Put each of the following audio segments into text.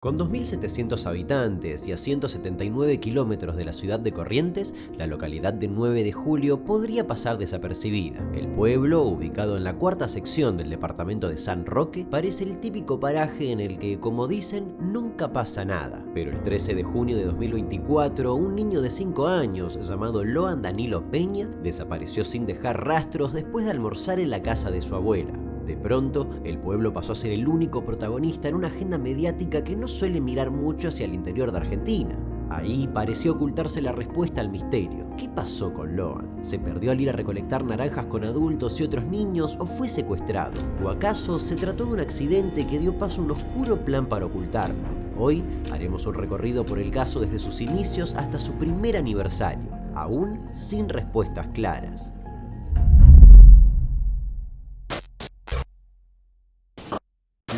Con 2.700 habitantes y a 179 kilómetros de la ciudad de Corrientes, la localidad de 9 de Julio podría pasar desapercibida. El pueblo, ubicado en la cuarta sección del departamento de San Roque, parece el típico paraje en el que, como dicen, nunca pasa nada. Pero el 13 de junio de 2024, un niño de 5 años llamado Loan Danilo Peña desapareció sin dejar rastros después de almorzar en la casa de su abuela. De pronto, el pueblo pasó a ser el único protagonista en una agenda mediática que no suele mirar mucho hacia el interior de Argentina. Ahí pareció ocultarse la respuesta al misterio. ¿Qué pasó con Loan? ¿Se perdió al ir a recolectar naranjas con adultos y otros niños o fue secuestrado? ¿O acaso se trató de un accidente que dio paso a un oscuro plan para ocultarlo? Hoy haremos un recorrido por el caso desde sus inicios hasta su primer aniversario, aún sin respuestas claras.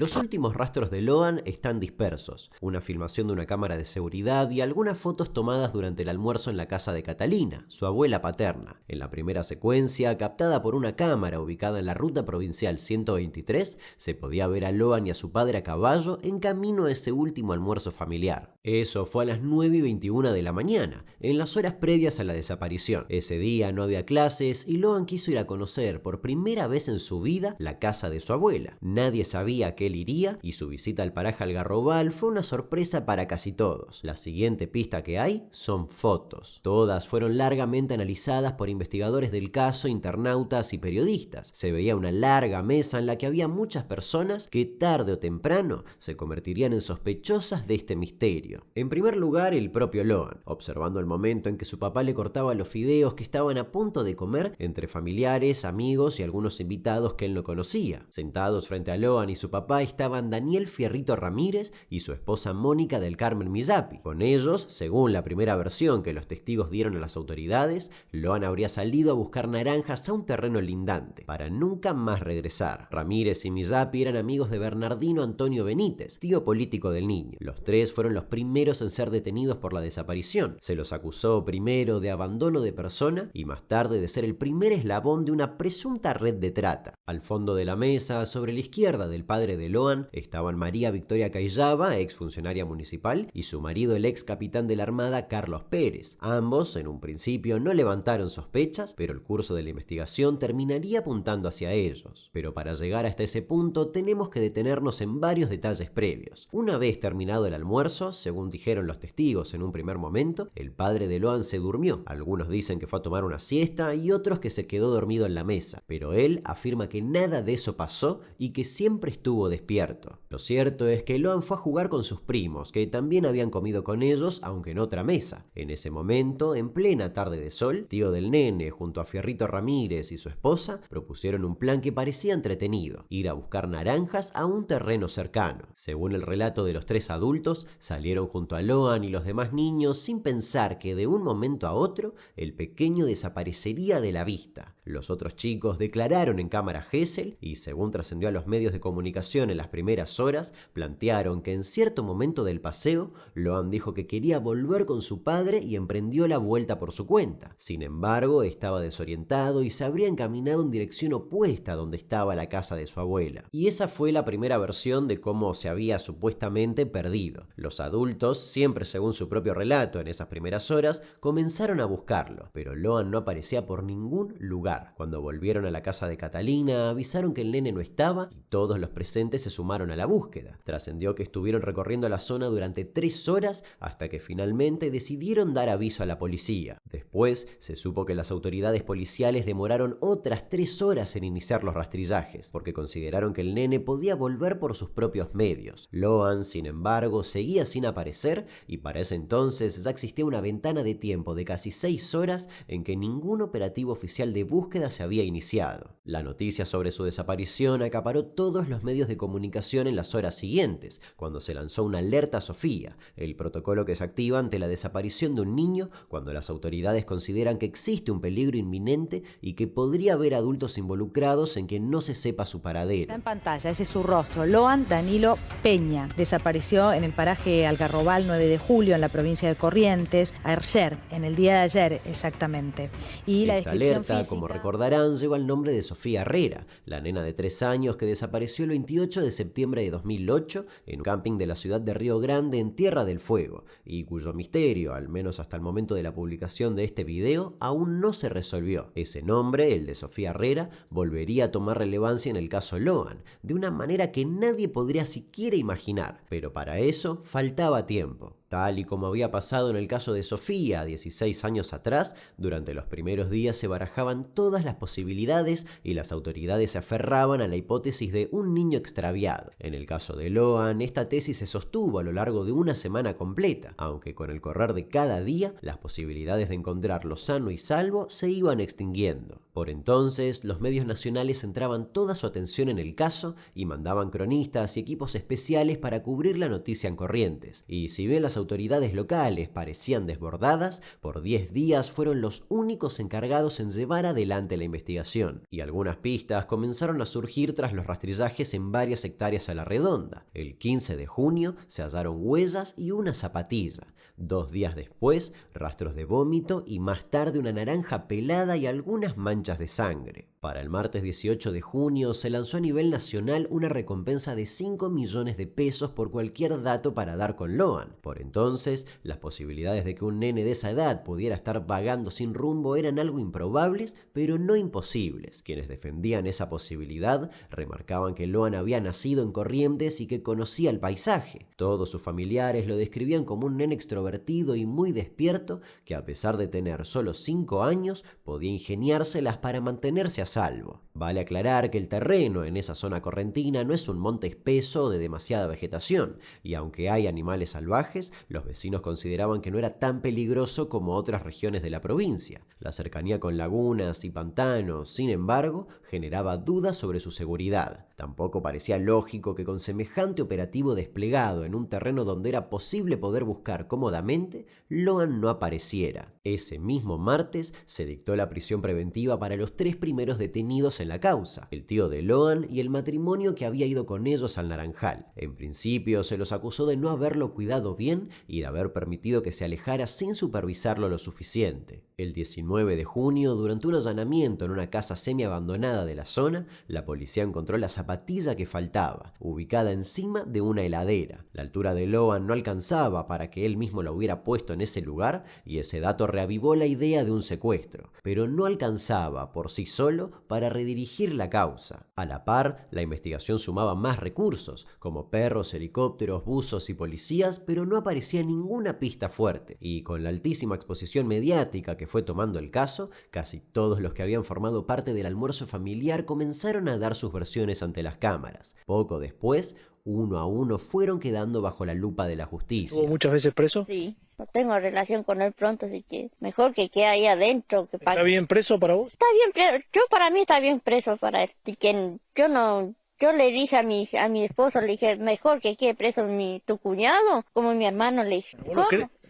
Los últimos rastros de Loan están dispersos, una filmación de una cámara de seguridad y algunas fotos tomadas durante el almuerzo en la casa de Catalina, su abuela paterna. En la primera secuencia, captada por una cámara ubicada en la ruta provincial 123, se podía ver a Loan y a su padre a caballo en camino a ese último almuerzo familiar. Eso fue a las 9:21 de la mañana, en las horas previas a la desaparición. Ese día no había clases y Loan quiso ir a conocer por primera vez en su vida la casa de su abuela. Nadie sabía que él iría y su visita al paraje Algarrobal fue una sorpresa para casi todos. La siguiente pista que hay son fotos. Todas fueron largamente analizadas por investigadores del caso, internautas y periodistas. Se veía una larga mesa en la que había muchas personas que tarde o temprano se convertirían en sospechosas de este misterio. En primer lugar, el propio Loan, observando el momento en que su papá le cortaba los fideos que estaban a punto de comer entre familiares, amigos y algunos invitados que él no conocía. Sentados frente a Loan y su papá estaban Daniel Fierrito Ramírez y su esposa Mónica del Carmen Millapi. Con ellos, según la primera versión que los testigos dieron a las autoridades, Loan habría salido a buscar naranjas a un terreno lindante, para nunca más regresar. Ramírez y Millapi eran amigos de Bernardino Antonio Benítez, tío político del niño. Los tres fueron los primeros en ser detenidos por la desaparición. Se los acusó primero de abandono de persona y más tarde de ser el primer eslabón de una presunta red de trata. Al fondo de la mesa, sobre la izquierda del padre de Loan, estaban María Victoria Cayllaba, ex funcionaria municipal, y su marido, el ex capitán de la Armada, Carlos Pérez. Ambos, en un principio, no levantaron sospechas, pero el curso de la investigación terminaría apuntando hacia ellos. Pero para llegar hasta ese punto, tenemos que detenernos en varios detalles previos. Una vez terminado el almuerzo, según dijeron los testigos en un primer momento, el padre de Loan se durmió. Algunos dicen que fue a tomar una siesta y otros que se quedó dormido en la mesa, pero él afirma que nada de eso pasó y que siempre estuvo despierto. Lo cierto es que Loan fue a jugar con sus primos, que también habían comido con ellos, aunque en otra mesa. En ese momento, en plena tarde de sol, tío del nene, junto a Fierrito Ramírez y su esposa, propusieron un plan que parecía entretenido: ir a buscar naranjas a un terreno cercano. Según el relato de los tres adultos, salieron junto a Loan y los demás niños sin pensar que de un momento a otro el pequeño desaparecería de la vista. Los otros chicos declararon en cámara Gesell y, según trascendió a los medios de comunicación en las primeras horas, plantearon que en cierto momento del paseo, Loan dijo que quería volver con su padre y emprendió la vuelta por su cuenta. Sin embargo, estaba desorientado y se habría encaminado en dirección opuesta a donde estaba la casa de su abuela. Y esa fue la primera versión de cómo se había supuestamente perdido. Los adultos, siempre según su propio relato en esas primeras horas, comenzaron a buscarlo, pero Loan no aparecía por ningún lugar. Cuando volvieron a la casa de Catalina, avisaron que el nene no estaba y todos los presentes se sumaron a la búsqueda. Trascendió que estuvieron recorriendo la zona durante 3 horas hasta que finalmente decidieron dar aviso a la policía. Después se supo que las autoridades policiales demoraron otras 3 horas en iniciar los rastrillajes, porque consideraron que el nene podía volver por sus propios medios. Loan, sin embargo, seguía sin aparecer y para ese entonces ya existía una ventana de tiempo de casi 6 horas en que ningún operativo oficial de búsqueda se había iniciado. La noticia sobre su desaparición acaparó todos los medios de comunicación en las horas siguientes, cuando se lanzó una alerta Sofía, el protocolo que se activa ante la desaparición de un niño cuando las autoridades consideran que existe un peligro inminente y que podría haber adultos involucrados en que no se sepa su paradero. Está en pantalla, ese es su rostro, Loan Danilo Peña. Desapareció en el paraje Algarrobal 9 de Julio, en la provincia de Corrientes, ayer, en el día de ayer exactamente. Y la descripción alerta, física, como recordarán, lleva el nombre de Sofía Herrera, la nena de 3 años que desapareció el 28 18 de septiembre de 2008 en un camping de la ciudad de Río Grande en Tierra del Fuego, y cuyo misterio, al menos hasta el momento de la publicación de este video, aún no se resolvió. Ese nombre, el de Sofía Herrera, volvería a tomar relevancia en el caso Loan, de una manera que nadie podría siquiera imaginar, pero para eso faltaba tiempo. Tal y como había pasado en el caso de Sofía 16 años atrás, durante los primeros días se barajaban todas las posibilidades y las autoridades se aferraban a la hipótesis de un niño extraviado. En el caso de Loan, esta tesis se sostuvo a lo largo de una semana completa, aunque con el correr de cada día las posibilidades de encontrarlo sano y salvo se iban extinguiendo. Por entonces, los medios nacionales centraban toda su atención en el caso y mandaban cronistas y equipos especiales para cubrir la noticia en Corrientes. Y si bien las autoridades locales parecían desbordadas, por 10 días fueron los únicos encargados en llevar adelante la investigación. Y algunas pistas comenzaron a surgir tras los rastrillajes en varias hectáreas a la redonda. El 15 de junio se hallaron huellas y una zapatilla. 2 días después, rastros de vómito y más tarde una naranja pelada y algunas manchas de sangre. Para el martes 18 de junio se lanzó a nivel nacional una recompensa de 5 millones de pesos por cualquier dato para dar con Loan. Por entonces, las posibilidades de que un nene de esa edad pudiera estar vagando sin rumbo eran algo improbables, pero no imposibles. Quienes defendían esa posibilidad remarcaban que Loan había nacido en Corrientes y que conocía el paisaje. Todos sus familiares lo describían como un nene extrovertido y muy despierto que, a pesar de tener solo 5 años, podía ingeniárselas para mantenerse a salvo. Vale aclarar que el terreno en esa zona correntina no es un monte espeso de demasiada vegetación, y aunque hay animales salvajes, los vecinos consideraban que no era tan peligroso como otras regiones de la provincia. La cercanía con lagunas y pantanos, sin embargo, generaba dudas sobre su seguridad. Tampoco parecía lógico que con semejante operativo desplegado en un terreno donde era posible poder buscar cómodamente, Loan no apareciera. Ese mismo martes se dictó la prisión preventiva para los 3 primeros detenidos en la causa, el tío de Loan y el matrimonio que había ido con ellos al Naranjal. En principio se los acusó de no haberlo cuidado bien y de haber permitido que se alejara sin supervisarlo lo suficiente. El 19 de junio, durante un allanamiento en una casa semi-abandonada de la zona, la policía encontró la zapatilla que faltaba, ubicada encima de una heladera. La altura de Loan no alcanzaba para que él mismo la hubiera puesto en ese lugar y ese dato reavivó la idea de un secuestro, pero no alcanzaba por sí solo para redirigir la causa. A la par, la investigación sumaba más recursos, como perros, helicópteros, buzos y policías, pero no aparecía ninguna pista fuerte. Y con la altísima exposición mediática que fue tomando el caso, casi todos los que habían formado parte del almuerzo familiar comenzaron a dar sus versiones ante las cámaras. Poco después, uno a uno fueron quedando bajo la lupa de la justicia. ¿Estuvo muchas veces preso? Sí, no tengo relación con él pronto, así que mejor que quede ahí adentro. Que ¿Está bien preso para vos? Está bien preso, para mí está bien preso para él. Y que yo le dije a mi esposo, le dije, mejor que quede preso tu cuñado, como mi hermano, le dije.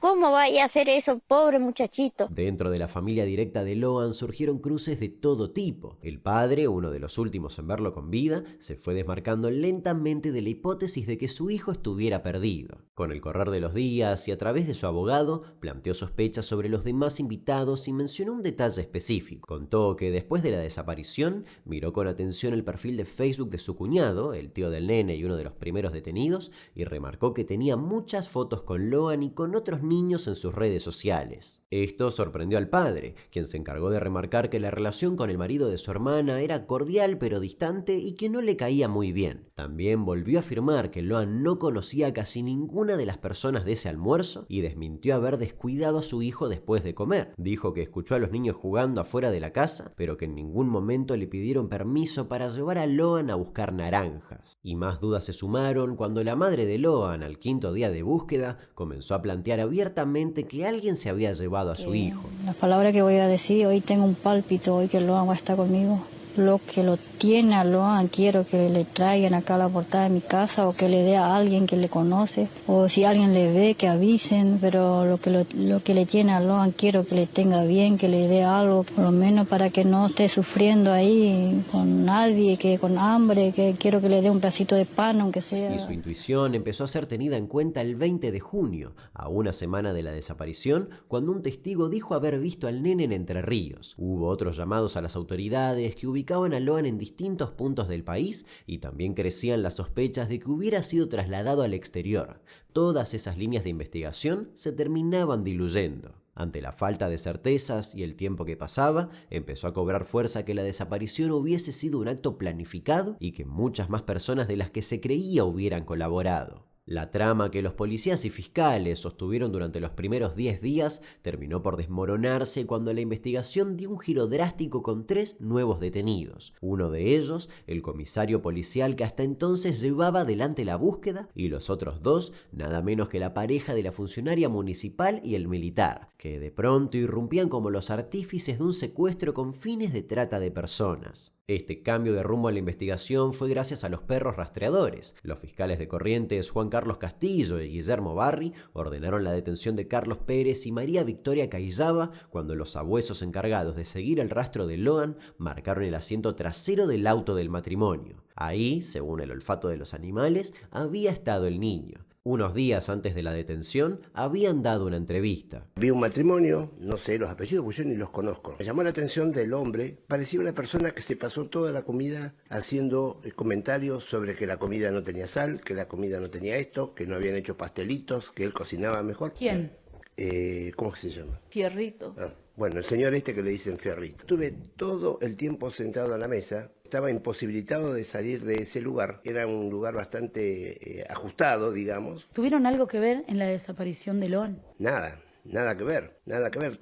¿Cómo vaya a hacer eso, pobre muchachito? Dentro de la familia directa de Loan surgieron cruces de todo tipo. El padre, uno de los últimos en verlo con vida, se fue desmarcando lentamente de la hipótesis de que su hijo estuviera perdido. Con el correr de los días y a través de su abogado, planteó sospechas sobre los demás invitados y mencionó un detalle específico. Contó que después de la desaparición, miró con atención el perfil de Facebook de su cuñado, el tío del nene y uno de los primeros detenidos, y remarcó que tenía muchas fotos con Loan y con otros niños en sus redes sociales. Esto sorprendió al padre, quien se encargó de remarcar que la relación con el marido de su hermana era cordial pero distante y que no le caía muy bien. También volvió a afirmar que Loan no conocía a casi ninguna de las personas de ese almuerzo y desmintió haber descuidado a su hijo después de comer. Dijo que escuchó a los niños jugando afuera de la casa, pero que en ningún momento le pidieron permiso para llevar a Loan a buscar naranjas. Y más dudas se sumaron cuando la madre de Loan, al 5.º día de búsqueda, comenzó a plantear abiertamente que alguien se había llevado a su hijo. Las palabras que voy a decir, hoy tengo un pálpito, hoy que Loan va a estar conmigo. Lo que lo tiene a Loan, quiero que le traigan acá a la portada de mi casa o que le dé a alguien que le conoce, o si alguien le ve que avisen, pero lo que le tiene a Loan quiero que le tenga bien, que le dé algo, por lo menos para que no esté sufriendo ahí con nadie, que con hambre, que quiero que le dé un pedacito de pan aunque sea. Y su intuición empezó a ser tenida en cuenta el 20 de junio, a una semana de la desaparición, cuando un testigo dijo haber visto al nene en Entre Ríos. Hubo otros llamados a las autoridades que ubicaron ubicaban a Loan en distintos puntos del país y también crecían las sospechas de que hubiera sido trasladado al exterior. Todas esas líneas de investigación se terminaban diluyendo. Ante la falta de certezas y el tiempo que pasaba, empezó a cobrar fuerza que la desaparición hubiese sido un acto planificado y que muchas más personas de las que se creía hubieran colaborado. La trama que los policías y fiscales sostuvieron durante los primeros 10 días terminó por desmoronarse cuando la investigación dio un giro drástico con 3 nuevos detenidos. Uno de ellos, el comisario policial que hasta entonces llevaba adelante la búsqueda, y los otros 2, nada menos que la pareja de la funcionaria municipal y el militar, que de pronto irrumpían como los artífices de un secuestro con fines de trata de personas. Este cambio de rumbo a la investigación fue gracias a los perros rastreadores. Los fiscales de Corrientes, Juan Carlos Castillo y Guillermo Barri, ordenaron la detención de Carlos Pérez y María Victoria Cayllaba cuando los sabuesos encargados de seguir el rastro de Loan marcaron el asiento trasero del auto del matrimonio. Ahí, según el olfato de los animales, había estado el niño. Unos días antes de la detención, habían dado una entrevista. Vi un matrimonio, no sé los apellidos, porque yo ni los conozco. Me llamó la atención del hombre, parecía una persona que se pasó toda la comida haciendo comentarios sobre que la comida no tenía sal, que la comida no tenía esto, que no habían hecho pastelitos, que él cocinaba mejor. ¿Quién? ¿Cómo se llama? Fierrito. Bueno, el señor este que le dicen Fierrito. Estuve todo el tiempo sentado a la mesa. Estaba imposibilitado de salir de ese lugar. Era un lugar bastante ajustado, digamos. ¿Tuvieron algo que ver en la desaparición de Loan? Nada que ver,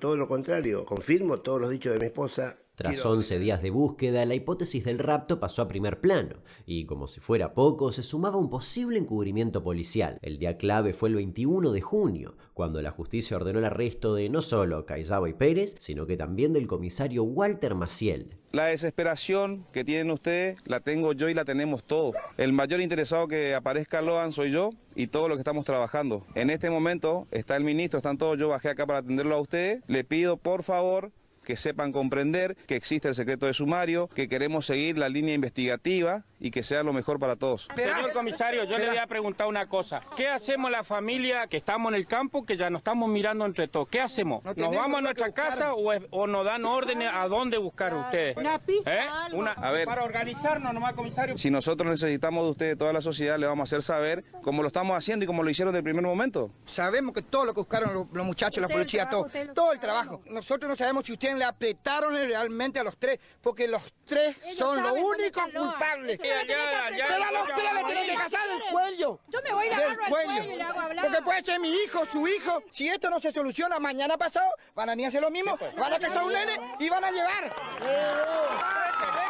todo lo contrario. Confirmo todos los dichos de mi esposa. Tras 11 días de búsqueda, la hipótesis del rapto pasó a primer plano, y como si fuera poco, se sumaba un posible encubrimiento policial. El día clave fue el 21 de junio, cuando la justicia ordenó el arresto de no solo Cayllaba y Pérez, sino que también del comisario Walter Maciel. La desesperación que tienen ustedes la tengo yo y la tenemos todos. El mayor interesado que aparezca Loan soy yo y todos los que estamos trabajando. En este momento está el ministro, están todos, yo bajé acá para atenderlo a ustedes. Le pido por favor que sepan comprender que existe el secreto de sumario, que queremos seguir la línea investigativa y que sea lo mejor para todos. Señor comisario, yo le voy a preguntar una cosa. ¿Qué hacemos la familia que estamos en el campo, que ya nos estamos mirando entre todos? ¿Qué hacemos? ¿Nos vamos a nuestra casa o nos dan órdenes a dónde buscar ustedes? A ver, para organizarnos nomás, comisario. Si nosotros necesitamos de ustedes, toda la sociedad, le vamos a hacer saber cómo lo estamos haciendo y cómo lo hicieron desde el primer momento. Sabemos que todo lo que buscaron los muchachos, la policía, todo el trabajo. Nosotros no sabemos si ustedes le apretaron realmente a los 3, porque los 3 son los únicos culpables. Pero a los 3 le tienen que casar del cuello. Yo me voy a agarrar al cuello y le hago hablar. Porque puede ser mi hijo, su hijo. Si esto no se soluciona mañana pasado, van a ni hacer lo mismo, van a casar un nene y van a llevar.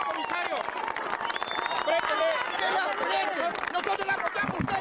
Comisario. Nosotros la apretamos, usted.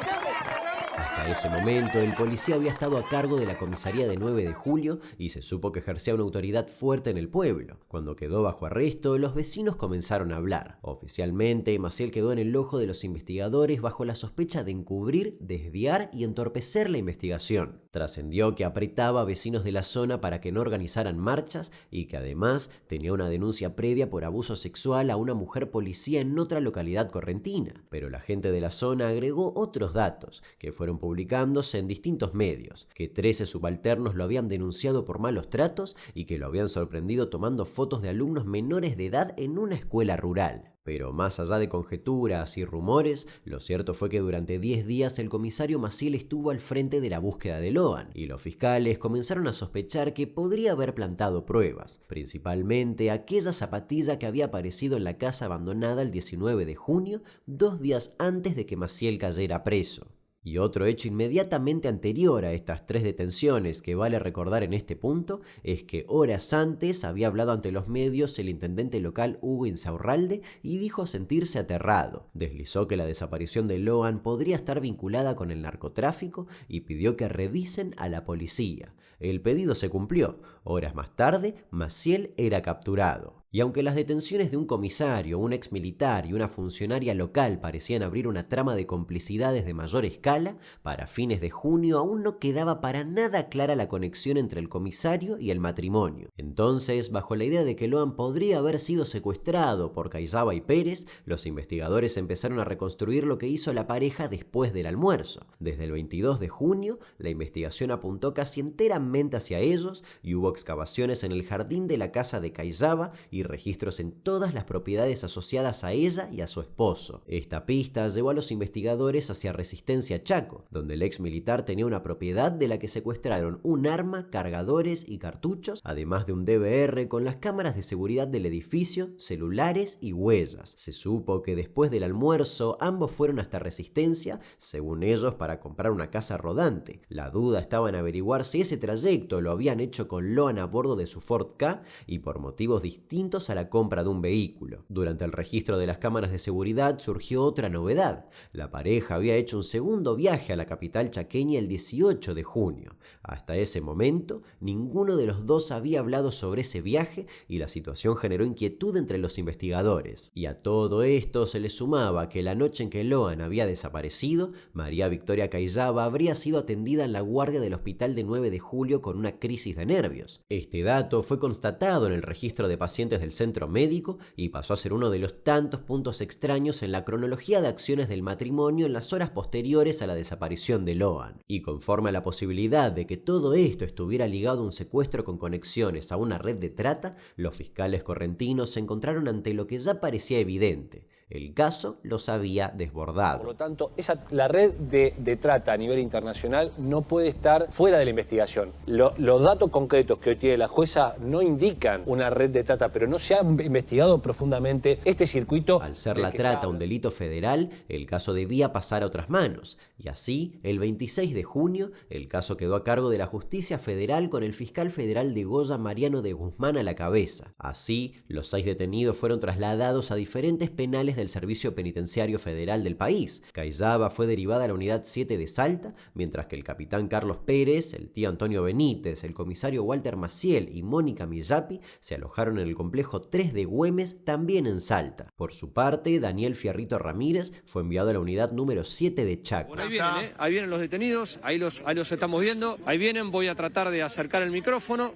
Hasta ese momento, el policía había estado a cargo de la comisaría de 9 de julio y se supo que ejercía una autoridad fuerte en el pueblo. Cuando quedó bajo arresto, los vecinos comenzaron a hablar. Oficialmente, Maciel quedó en el ojo de los investigadores bajo la sospecha de encubrir, desviar y entorpecer la investigación. Trascendió que apretaba a vecinos de la zona para que no organizaran marchas y que además tenía una denuncia previa por abuso sexual a una mujer policía en otra localidad correntina. Pero la gente de la zona agregó otros datos que fueron publicándose en distintos medios, que 13 subalternos lo habían denunciado por malos tratos y que lo habían sorprendido tomando fotos de alumnos menores de edad en una escuela rural. Pero más allá de conjeturas y rumores, lo cierto fue que durante 10 días el comisario Maciel estuvo al frente de la búsqueda de Loan, y los fiscales comenzaron a sospechar que podría haber plantado pruebas, principalmente aquella zapatilla que había aparecido en la casa abandonada el 19 de junio, 2 días antes de que Maciel cayera preso. Y otro hecho inmediatamente anterior a estas 3 detenciones que vale recordar en este punto es que horas antes había hablado ante los medios el intendente local Hugo Insaurralde y dijo sentirse aterrado. Deslizó que la desaparición de Loan podría estar vinculada con el narcotráfico y pidió que revisen a la policía. El pedido se cumplió. Horas más tarde, Maciel era capturado. Y aunque las detenciones de un comisario, un exmilitar y una funcionaria local parecían abrir una trama de complicidades de mayor escala, para fines de junio aún no quedaba para nada clara la conexión entre el comisario y el matrimonio. Entonces, bajo la idea de que Loan podría haber sido secuestrado por Cayllaba y Pérez, los investigadores empezaron a reconstruir lo que hizo la pareja después del almuerzo. Desde el 22 de junio, la investigación apuntó casi enteramente hacia ellos y hubo excavaciones en el jardín de la casa de Cayllaba y y registros en todas las propiedades asociadas a ella y a su esposo. Esta pista llevó a los investigadores hacia Resistencia Chaco, donde el ex militar tenía una propiedad de la que secuestraron un arma, cargadores y cartuchos, además de un DVR con las cámaras de seguridad del edificio, celulares y huellas. Se supo que después del almuerzo ambos fueron hasta Resistencia, según ellos, para comprar una casa rodante. La duda estaba en averiguar si ese trayecto lo habían hecho con Loan a bordo de su Ford Ka y por motivos distintos a la compra de un vehículo. Durante el registro de las cámaras de seguridad surgió otra novedad. La pareja había hecho un segundo viaje a la capital chaqueña el 18 de junio. Hasta ese momento, ninguno de los dos había hablado sobre ese viaje y la situación generó inquietud entre los investigadores. Y a todo esto se le sumaba que la noche en que Loan había desaparecido, María Victoria Cayllaba habría sido atendida en la guardia del hospital de 9 de julio con una crisis de nervios. Este dato fue constatado en el registro de pacientes del centro médico y pasó a ser uno de los tantos puntos extraños en la cronología de acciones del matrimonio en las horas posteriores a la desaparición de Loan. Y conforme a la posibilidad de que todo esto estuviera ligado a un secuestro con conexiones a una red de trata, los fiscales correntinos se encontraron ante lo que ya parecía evidente. El caso los había desbordado. Por lo tanto, la red de trata a nivel internacional no puede estar fuera de la investigación. Los datos concretos que hoy tiene la jueza no indican una red de trata, pero no se ha investigado profundamente este circuito. Al ser la trata un delito federal, el caso debía pasar a otras manos. Y así, el 26 de junio, el caso quedó a cargo de la Justicia Federal con el fiscal federal de Goya, Mariano de Guzmán, a la cabeza. Así, los 6 detenidos fueron trasladados a diferentes penales del Servicio Penitenciario Federal del país. Cayllaba fue derivada a la Unidad 7 de Salta, mientras que el capitán Carlos Pérez, el tío Antonio Benítez, el comisario Walter Maciel y Mónica Millapi se alojaron en el complejo 3 de Güemes, también en Salta. Por su parte, Daniel Fierrito Ramírez fue enviado a la Unidad número 7 de Chaco. Bueno, ahí vienen los detenidos, ahí los estamos viendo, ahí vienen, voy a tratar de acercar el micrófono.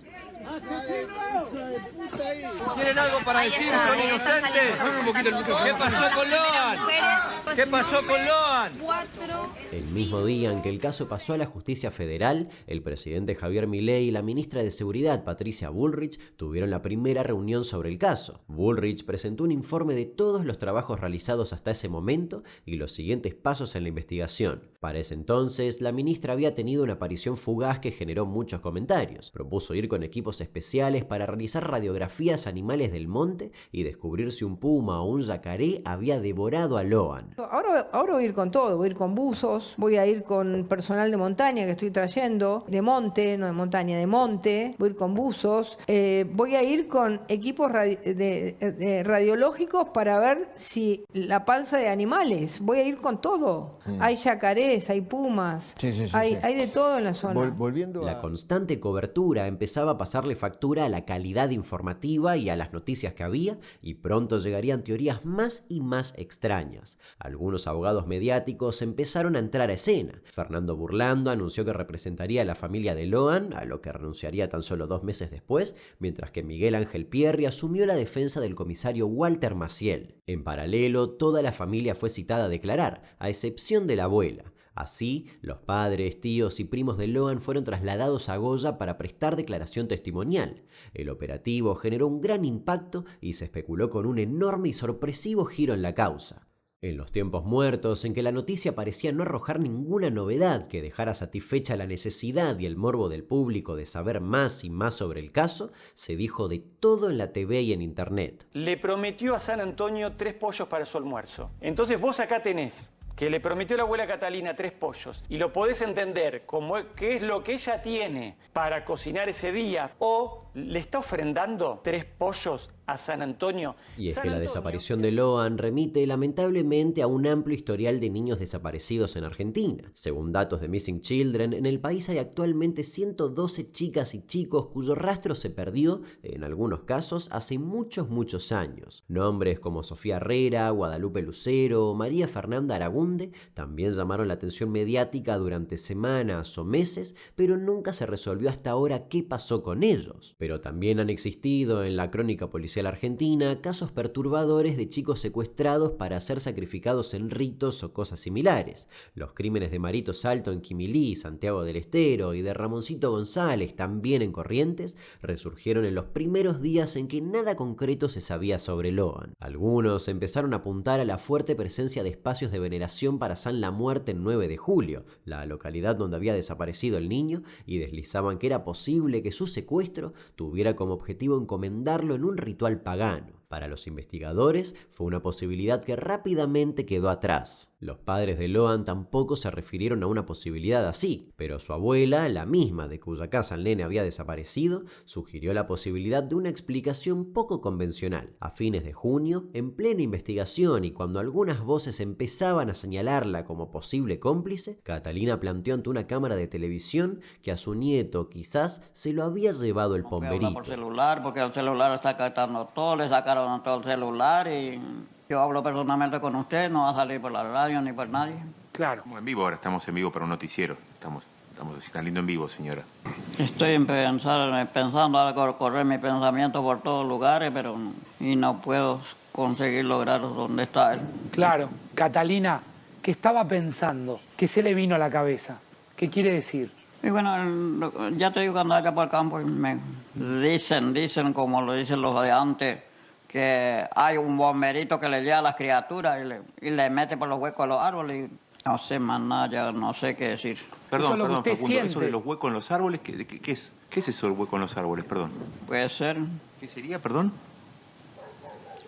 ¿Tienen algo para decir? ¿Son inocentes? Mueve un poquito el micrófono. ¿Qué pasó con Loan? ¿Qué pasó con Loan? El mismo día en que el caso pasó a la justicia federal, el presidente Javier Milei y la ministra de Seguridad Patricia Bullrich tuvieron la primera reunión sobre el caso. Bullrich presentó un informe de todos los trabajos realizados hasta ese momento y los siguientes pasos en la investigación. Para ese entonces, la ministra había tenido una aparición fugaz que generó muchos comentarios. Propuso ir con equipos especiales para realizar radiografías a animales del monte y descubrir si un puma o un yacaré había devorado a Loan. Ahora voy a ir con todo, voy a ir con buzos, voy a ir con personal de montaña que estoy trayendo, de monte, no de montaña, de monte, voy a ir con buzos, voy a ir con equipos radiológicos para ver si la panza de animales, voy a ir con todo. Hay yacarés, hay pumas, hay de todo en la zona. La constante cobertura empezaba a pasarle factura a la calidad informativa y a las noticias que había, y pronto llegarían teorías más y más extrañas. Algunos abogados mediáticos empezaron a entrar a escena. Fernando Burlando anunció que representaría a la familia de Loan, a lo que renunciaría tan solo 2 meses después, mientras que Miguel Ángel Pierri asumió la defensa del comisario Walter Maciel. En paralelo, toda la familia fue citada a declarar, a excepción de la abuela. Así, los padres, tíos y primos de Loan fueron trasladados a Goya para prestar declaración testimonial. El operativo generó un gran impacto y se especuló con un enorme y sorpresivo giro en la causa. En los tiempos muertos, en que la noticia parecía no arrojar ninguna novedad que dejara satisfecha la necesidad y el morbo del público de saber más y más sobre el caso, se dijo de todo en la TV y en internet. Le prometió a San Antonio 3 pollos para su almuerzo. Entonces vos acá tenés que le prometió a la abuela Catalina 3 pollos y lo podés entender como qué es lo que ella tiene para cocinar ese día, o le está ofrendando 3 pollos a San Antonio. Y es que la desaparición de Loan remite lamentablemente a un amplio historial de niños desaparecidos en Argentina. Según datos de Missing Children, en el país hay actualmente 112 chicas y chicos cuyo rastro se perdió, en algunos casos, hace muchos años. Nombres como Sofía Herrera, Guadalupe Lucero o María Fernanda Aragunde también llamaron la atención mediática durante semanas o meses, pero nunca se resolvió hasta ahora qué pasó con ellos. Pero también han existido en la crónica policial argentina casos perturbadores de chicos secuestrados para ser sacrificados en ritos o cosas similares. Los crímenes de Marito Salto en Quimilí, Santiago del Estero y de Ramoncito González, también en Corrientes, resurgieron en los primeros días en que nada concreto se sabía sobre Loan. Algunos empezaron a apuntar a la fuerte presencia de espacios de veneración para San La Muerte en 9 de julio, la localidad donde había desaparecido el niño, y deslizaban que era posible que su secuestro tuviera como objetivo encomendarlo en un ritual pagano. Para los investigadores fue una posibilidad que rápidamente quedó atrás. Los padres de Loan tampoco se refirieron a una posibilidad así, pero su abuela, la misma de cuya casa el nene había desaparecido, sugirió la posibilidad de una explicación poco convencional. A fines de junio, en plena investigación y cuando algunas voces empezaban a señalarla como posible cómplice, Catalina planteó ante una cámara de televisión que a su nieto quizás se lo había llevado el pomberito. Por celular, porque el celular está captando todo, le sacaron todo el celular y yo hablo personalmente con usted, no va a salir por la radio ni por nadie. Claro. Estamos en vivo ahora, estamos en vivo para un noticiero. Estamos saliendo en vivo, señora. Estoy pensando ahora correr mi pensamiento por todos lugares, pero y no puedo conseguir lograr dónde está él. Claro. Catalina, ¿qué estaba pensando? ¿Qué se le vino a la cabeza? ¿Qué quiere decir? Y bueno, ya te digo que andaba acá por el campo y me dicen como lo dicen los de antes, que hay un bomberito que le lleva a las criaturas y le mete por los huecos de los árboles y no sé más nada, ya no sé qué decir. Perdón, Facundo, eso de los huecos en los árboles, ¿qué es? ¿Qué es eso del hueco en los árboles, perdón? Puede ser. ¿Qué sería, perdón?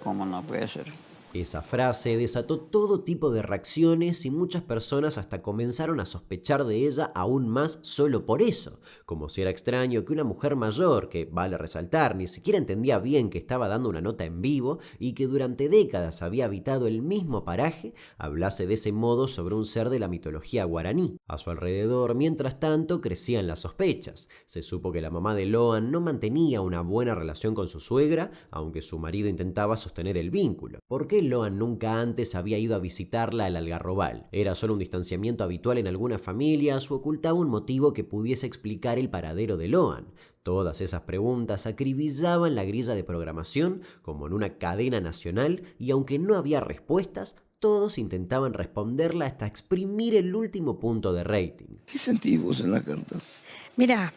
¿Cómo no puede ser? Esa frase desató todo tipo de reacciones y muchas personas hasta comenzaron a sospechar de ella aún más solo por eso, como si era extraño que una mujer mayor, que vale resaltar, ni siquiera entendía bien que estaba dando una nota en vivo y que durante décadas había habitado el mismo paraje, hablase de ese modo sobre un ser de la mitología guaraní. A su alrededor, mientras tanto, crecían las sospechas. Se supo que la mamá de Loan no mantenía una buena relación con su suegra, aunque su marido intentaba sostener el vínculo. ¿Por qué Loan nunca antes había ido a visitarla al Algarrobal? ¿Era solo un distanciamiento habitual en algunas familias o ocultaba un motivo que pudiese explicar el paradero de Loan? Todas esas preguntas acribillaban la grilla de programación como en una cadena nacional y aunque no había respuestas, todos intentaban responderla hasta exprimir el último punto de rating. ¿Qué sentís vos en las cartas? Mira,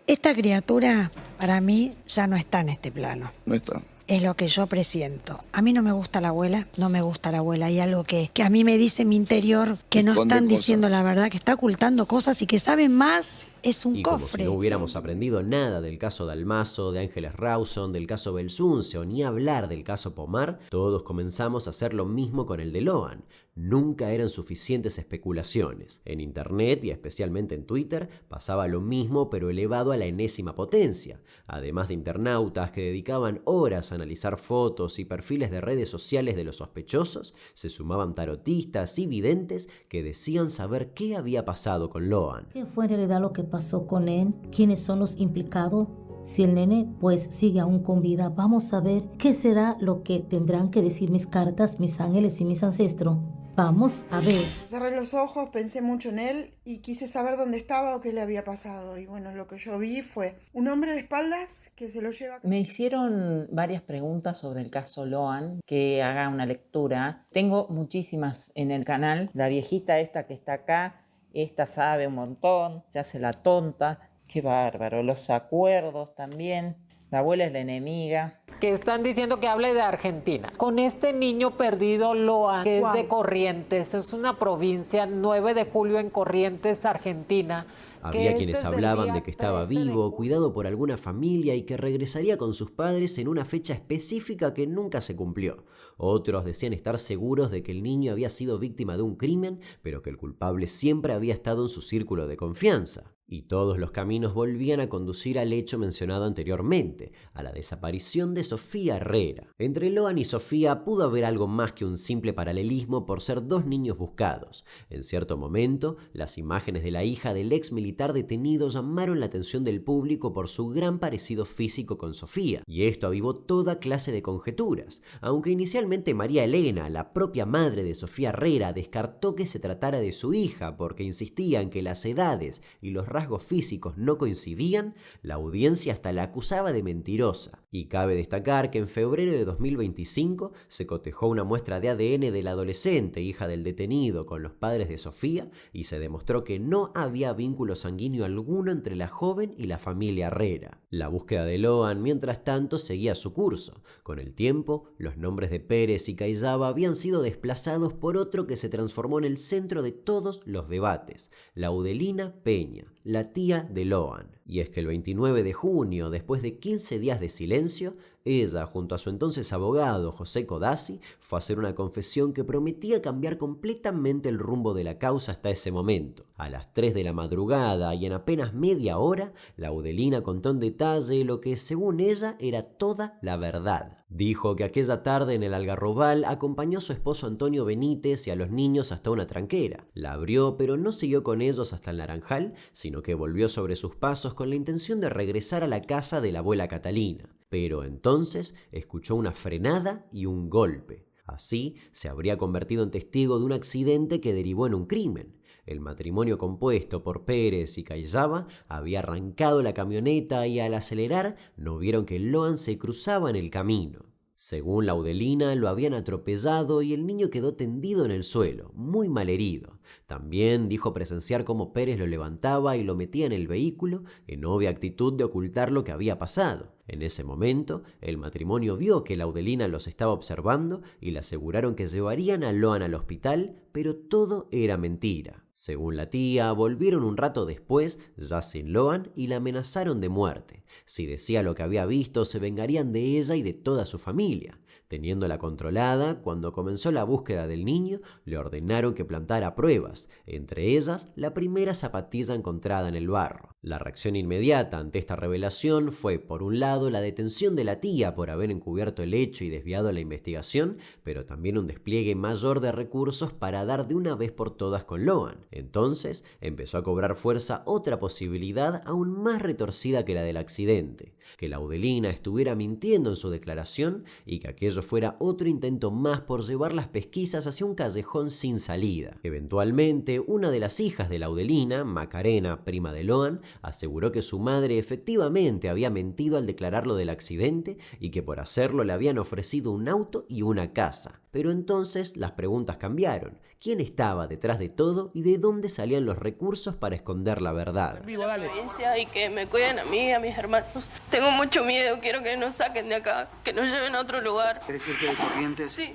esta criatura para mí ya no está en este plano. No está. Es lo que yo presiento. A mí no me gusta la abuela, no me gusta la abuela. Hay algo que a mí me dice mi interior que no están diciendo la verdad, que está ocultando cosas y que saben más. Es un cofre. Como si no hubiéramos aprendido nada del caso Dalmazo, de Ángeles Rawson, del caso Belsunce o ni hablar del caso Pomar, todos comenzamos a hacer lo mismo con el de Loan. Nunca eran suficientes especulaciones. En internet y especialmente en Twitter pasaba lo mismo pero elevado a la enésima potencia. Además de internautas que dedicaban horas a analizar fotos y perfiles de redes sociales de los sospechosos, se sumaban tarotistas y videntes que decían saber qué había pasado con Loan. ¿Qué fue en realidad lo que pasó con él? ¿Quiénes son los implicados? Si el nene pues sigue aún con vida, vamos a ver qué será lo que tendrán que decir mis cartas, mis ángeles y mis ancestros. Vamos a ver. Cerré los ojos, pensé mucho en él y quise saber dónde estaba o qué le había pasado. Y bueno, lo que yo vi fue un hombre de espaldas que se lo lleva. Me hicieron varias preguntas sobre el caso Loan, que haga una lectura. Tengo muchísimas en el canal. La viejita esta que está acá, esta sabe un montón, se hace la tonta. Qué bárbaro. Los acuerdos también. La abuela es la enemiga. Que están diciendo que hable de Argentina. Con este niño perdido Loan, que es de Corrientes, es una provincia, 9 de julio en Corrientes, Argentina. Había quienes hablaban de que estaba vivo, cuidado por alguna familia y que regresaría con sus padres en una fecha específica que nunca se cumplió. Otros decían estar seguros de que el niño había sido víctima de un crimen, pero que el culpable siempre había estado en su círculo de confianza. Y todos los caminos volvían a conducir al hecho mencionado anteriormente, a la desaparición de Sofía Herrera. Entre Loan y Sofía pudo haber algo más que un simple paralelismo por ser dos niños buscados. En cierto momento, las imágenes de la hija del ex militar detenido llamaron la atención del público por su gran parecido físico con Sofía, y esto avivó toda clase de conjeturas. Aunque inicialmente María Elena, la propia madre de Sofía Herrera, descartó que se tratara de su hija porque insistía en que las edades y los rasgos rasgos físicos no coincidían, la audiencia hasta la acusaba de mentirosa. Y cabe destacar que en febrero de 2025 se cotejó una muestra de ADN de la adolescente, hija del detenido, con los padres de Sofía y se demostró que no había vínculo sanguíneo alguno entre la joven y la familia Herrera. La búsqueda de Loan, mientras tanto, seguía su curso. Con el tiempo, los nombres de Pérez y Callaba habían sido desplazados por otro que se transformó en el centro de todos los debates, Laudelina Peña, la tía de Loan. Y es que el 29 de junio, después de 15 días de silencio, ella, junto a su entonces abogado José Codazzi, fue a hacer una confesión que prometía cambiar completamente el rumbo de la causa hasta ese momento. A las 3 de la madrugada y en apenas media hora, Laudelina contó en detalle lo que, según ella, era toda la verdad. Dijo que aquella tarde en el Algarrobal acompañó a su esposo Antonio Benítez y a los niños hasta una tranquera. La abrió, pero no siguió con ellos hasta el Naranjal, sino que volvió sobre sus pasos con la intención de regresar a la casa de la abuela Catalina. Pero entonces escuchó una frenada y un golpe. Así se habría convertido en testigo de un accidente que derivó en un crimen. El matrimonio compuesto por Pérez y Callaba había arrancado la camioneta y al acelerar no vieron que Loan se cruzaba en el camino. Según Laudelina, lo habían atropellado y el niño quedó tendido en el suelo, muy malherido. También dijo presenciar cómo Pérez lo levantaba y lo metía en el vehículo, en obvia actitud de ocultar lo que había pasado. En ese momento, el matrimonio vio que Laudelina los estaba observando y le aseguraron que llevarían a Loan al hospital, pero todo era mentira. Según la tía, volvieron un rato después, ya sin Loan, y la amenazaron de muerte. Si decía lo que había visto, se vengarían de ella y de toda su familia. Teniéndola controlada, cuando comenzó la búsqueda del niño, le ordenaron que plantara pruebas, entre ellas la primera zapatilla encontrada en el barro. La reacción inmediata ante esta revelación fue, por un lado, la detención de la tía por haber encubierto el hecho y desviado la investigación, pero también un despliegue mayor de recursos para dar de una vez por todas con Loan. Entonces empezó a cobrar fuerza otra posibilidad aún más retorcida que la del accidente, que Laudelina estuviera mintiendo en su declaración y que aquello fuera otro intento más por llevar las pesquisas hacia un callejón sin salida. Eventualmente, una de las hijas de Laudelina, Macarena, prima de Loan, aseguró que su madre efectivamente había mentido al declarar lo del accidente y que por hacerlo le habían ofrecido un auto y una casa. Pero entonces las preguntas cambiaron. ¿Quién estaba detrás de todo y de dónde salían los recursos para esconder la verdad? Y que me cuiden a mí y a mis hermanos. Tengo mucho miedo, quiero que nos saquen de acá, que nos lleven a otro lugar. ¿Querés irte de Corrientes? Sí.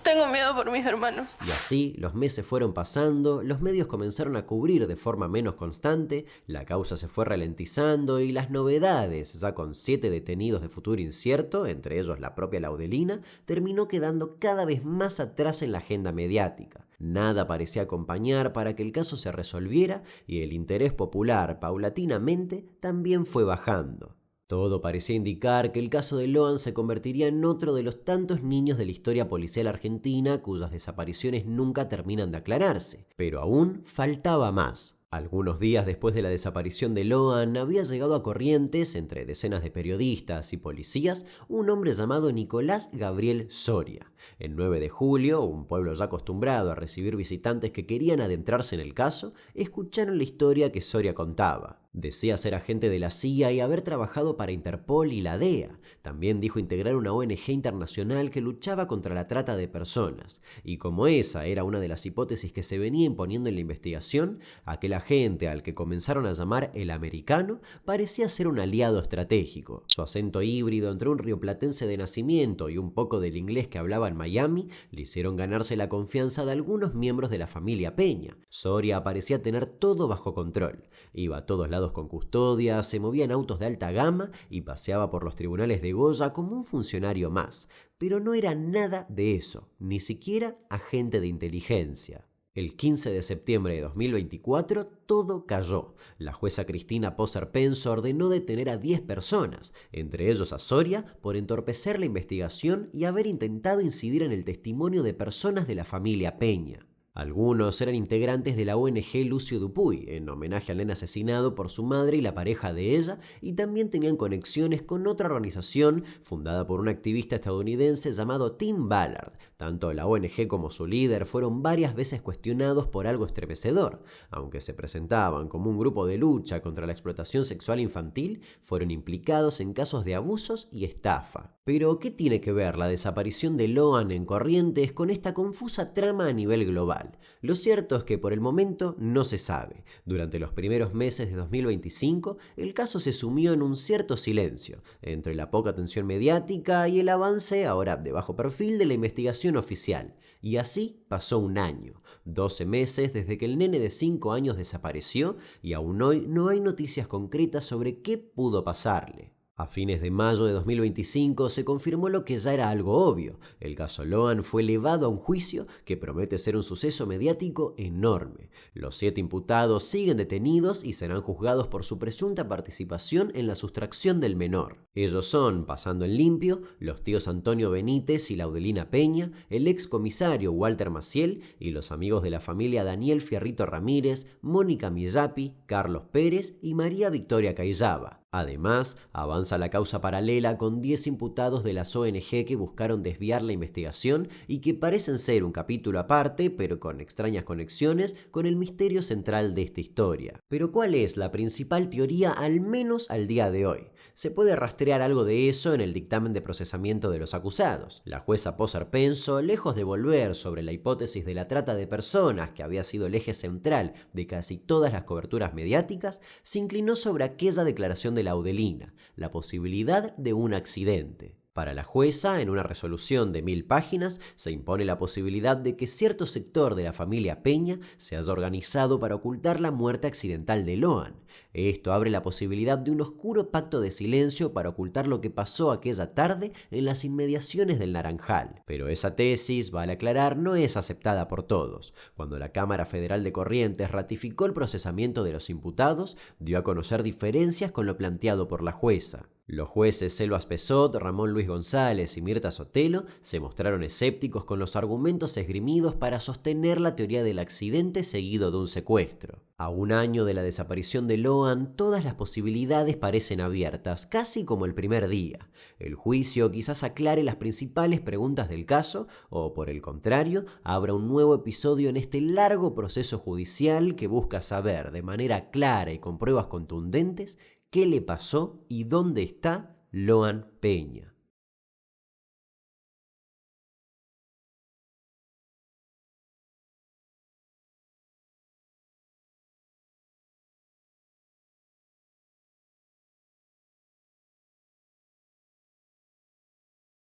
Tengo miedo por mis hermanos. Y así los meses fueron pasando, los medios comenzaron a cubrir de forma menos constante, la causa se fue ralentizando y las novedades, ya con 7 detenidos de futuro incierto, entre ellos la propia Laudelina, terminó quedando cada vez más atrás en la agenda mediática. Nada parecía acompañar para que el caso se resolviera y el interés popular paulatinamente también fue bajando. Todo parecía indicar que el caso de Loan se convertiría en otro de los tantos niños de la historia policial argentina cuyas desapariciones nunca terminan de aclararse. Pero aún faltaba más. Algunos días después de la desaparición de Loan, había llegado a Corrientes, entre decenas de periodistas y policías, un hombre llamado Nicolás Gabriel Soria. El 9 de julio, un pueblo ya acostumbrado a recibir visitantes que querían adentrarse en el caso, escucharon la historia que Soria contaba. Decía ser agente de la CIA y haber trabajado para Interpol y la DEA. También dijo integrar una ONG internacional que luchaba contra la trata de personas. Y como esa era una de las hipótesis que se venía imponiendo en la investigación, aquel agente al que comenzaron a llamar el americano parecía ser un aliado estratégico. Su acento híbrido entre un rioplatense de nacimiento y un poco del inglés que hablaba en Miami le hicieron ganarse la confianza de algunos miembros de la familia Peña. Soria parecía tener todo bajo control. Iba a todos lados con custodia, se movía en autos de alta gama y paseaba por los tribunales de Goya como un funcionario más. Pero no era nada de eso, ni siquiera agente de inteligencia. El 15 de septiembre de 2024 todo cayó. La jueza Cristina Poser Penso ordenó detener a 10 personas, entre ellos a Soria, por entorpecer la investigación y haber intentado incidir en el testimonio de personas de la familia Peña. Algunos eran integrantes de la ONG Lucio Dupuy, en homenaje al nene asesinado por su madre y la pareja de ella, y también tenían conexiones con otra organización fundada por un activista estadounidense llamado Tim Ballard, Tanto la ONG como su líder fueron varias veces cuestionados por algo estremecedor. Aunque se presentaban como un grupo de lucha contra la explotación sexual infantil, fueron implicados en casos de abusos y estafa. Pero, ¿qué tiene que ver la desaparición de Loan en Corrientes con esta confusa trama a nivel global? Lo cierto es que por el momento no se sabe. Durante los primeros meses de 2025, el caso se sumió en un cierto silencio, entre la poca atención mediática y el avance, ahora de bajo perfil, de la investigación oficial. Y así pasó un año, 12 meses desde que el nene de 5 años desapareció y aún hoy no hay noticias concretas sobre qué pudo pasarle. A fines de mayo de 2025 se confirmó lo que ya era algo obvio. El caso Loan fue elevado a un juicio que promete ser un suceso mediático enorme. Los 7 imputados siguen detenidos y serán juzgados por su presunta participación en la sustracción del menor. Ellos son, pasando en limpio, los tíos Antonio Benítez y Laudelina Peña, el ex comisario Walter Maciel y los amigos de la familia Daniel Fierrito Ramírez, Mónica Millapi, Carlos Pérez y María Victoria Cayaba. Además, avanza la causa paralela con 10 imputados de las ONG que buscaron desviar la investigación y que parecen ser un capítulo aparte, pero con extrañas conexiones con el misterio central de esta historia. Pero ¿cuál es la principal teoría, al menos al día de hoy? Se puede rastrear algo de eso en el dictamen de procesamiento de los acusados. La jueza Poser Penso, lejos de volver sobre la hipótesis de la trata de personas, que había sido el eje central de casi todas las coberturas mediáticas, se inclinó sobre aquella declaración de Laudelina, la posibilidad de un accidente. Para la jueza, en una resolución de 1000 páginas, se impone la posibilidad de que cierto sector de la familia Peña se haya organizado para ocultar la muerte accidental de Loan. Esto abre la posibilidad de un oscuro pacto de silencio para ocultar lo que pasó aquella tarde en las inmediaciones del Naranjal. Pero esa tesis, vale aclarar, no es aceptada por todos. Cuando la Cámara Federal de Corrientes ratificó el procesamiento de los imputados, dio a conocer diferencias con lo planteado por la jueza. Los jueces Selva Spessot, Ramón Luis González y Mirta Sotelo se mostraron escépticos con los argumentos esgrimidos para sostener la teoría del accidente seguido de un secuestro. A un año de la desaparición de Loan, todas las posibilidades parecen abiertas, casi como el primer día. El juicio quizás aclare las principales preguntas del caso, o por el contrario, abra un nuevo episodio en este largo proceso judicial que busca saber de manera clara y con pruebas contundentes qué le pasó y dónde está Loan Peña.